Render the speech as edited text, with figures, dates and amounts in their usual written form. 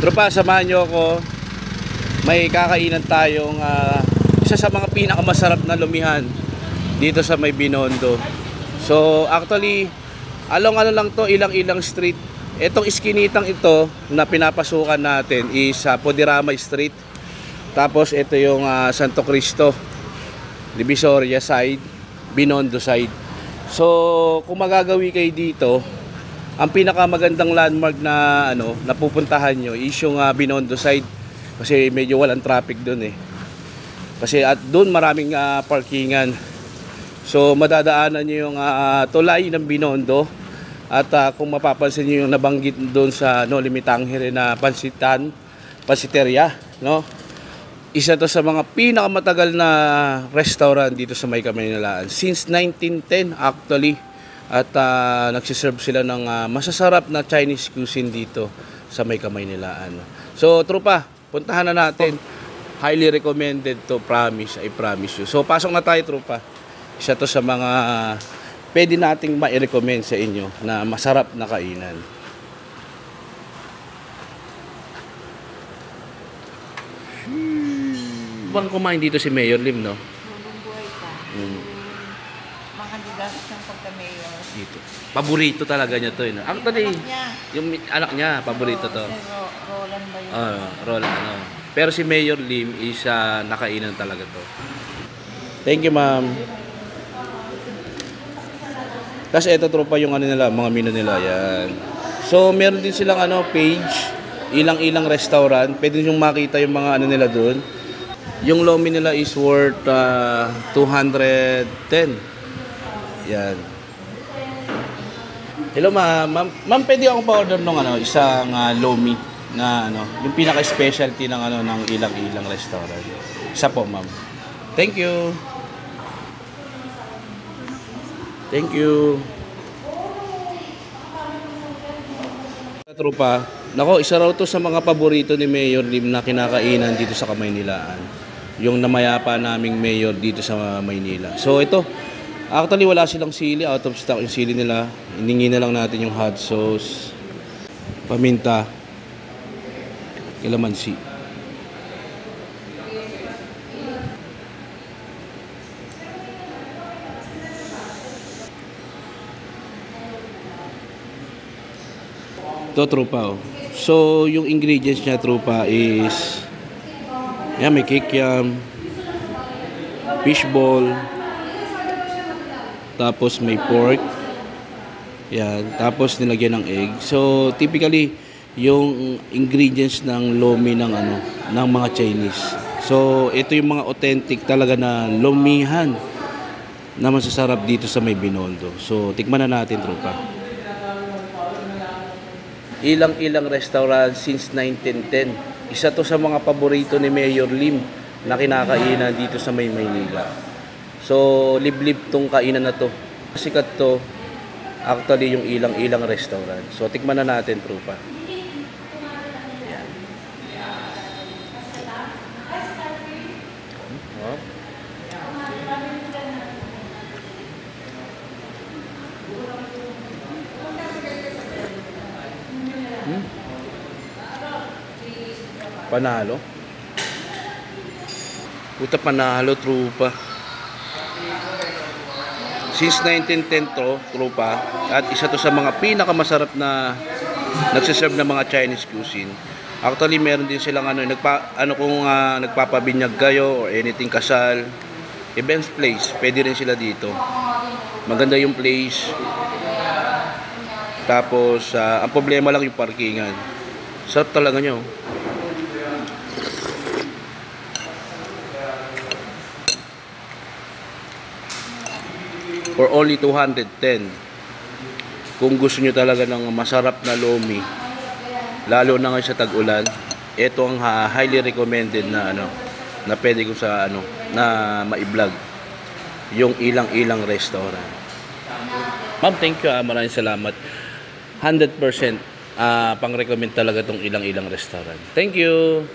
Tropa, samahan nyo ako. May kakainan tayong isa sa mga pinakamasarap na lumihan dito sa may Binondo. So actually, along ano lang to, ilang-ilang street. Itong iskinitang ito na pinapasukan natin is Podirama Street. Tapos ito yung Santo Cristo, Divisoria side, Binondo side. So kung magagawi kayo dito, ang pinakamagandang landmark na napupuntahan nyo is yung Binondo side, kasi medyo walang traffic doon eh. Kasi at doon maraming parkingan. So madadaanan nyo yung tulay ng Binondo. At kung mapapansin nyo yung nabanggit doon sa Limitangere na pansiteria, no? Isa to sa mga pinakamatagal na restaurant dito sa May Kamaynilaan since 1910 actually. At nagsiserve sila ng masasarap na Chinese cuisine dito sa May Kamaynilaan. So tropa, puntahan na natin. Highly recommended to, promise, I promise you. So pasok na tayo tropa. Isa to sa mga pwede nating ma-recommend sa inyo na masarap na kainan. Bang kumain dito si Mayor Lim, no? Buhay pa. Makandidat siyang pagka-mayor. Dito. Paborito talaga niya to, no? Actually, yung anak niya, paborito to. Si Roland ba yun? Roland, Pero si Mayor Lim is nakainan talaga to. Thank you, ma'am. Kasi ito tropa yung nila, mga menu nila, yan. So meron din silang page, ilang-ilang restaurant. Pwede nyo makita yung mga nila doon. Yung lomi nila is worth 210. Yan. Hello ma'am. Ma'am, pwede akong pa-order ng isang lomi na yung pinaka-specialty ng ng ilang-ilang restaurant. Isa po, ma'am. Thank you. Thank you. Tropa, nako, isa raw to sa mga paborito ni Mayor Lim na kinakainan dito sa Kamaynilaan. Yung namayapa naming mayor dito sa Maynila. So ito, actually wala silang sili, out of stock yung sili nila. Hiningi na lang natin yung hot sauce, paminta, kalamansi. Ito tropa, So yung ingredients niya tropa is may kikiam, fishball, tapos may pork, yan, tapos nilagyan ng egg. So typically yung ingredients ng lomi ng ng mga Chinese. So ito yung mga authentic talaga na lomihan na masasarap dito sa may Binondo. So tikman na natin tropa. Ilang-ilang restaurant since 1910. Isa to sa mga paborito ni Mayor Lim na kinakainan dito sa may Maynila. So, liblib tong kainan na to. Sikat to, actually yung ilang-ilang restaurant. So, tikman na natin, tropa. Yan. Oh. Panalo. Puta, panalo, trupa. Since 1910 to, trupa. At isa to sa mga pinakamasarap na nagsiserve ng mga Chinese cuisine. Actually, meron din silang nagpapabinyag kayo or anything, kasal, events place, pwede rin sila dito. Maganda yung place. Tapos, ang problema lang yung parkingan. Sarap talaga nyo. For only 210. Kung gusto nyo talaga ng masarap na lomi, lalo na ngayon sa tag-ulan, ito ang highly recommended na na pwede ko sa na ma-vlog, yung ilang-ilang restaurant. Ma'am, thank you. Maraming salamat. 100% pang-recommend talaga tong ilang-ilang restaurant. Thank you.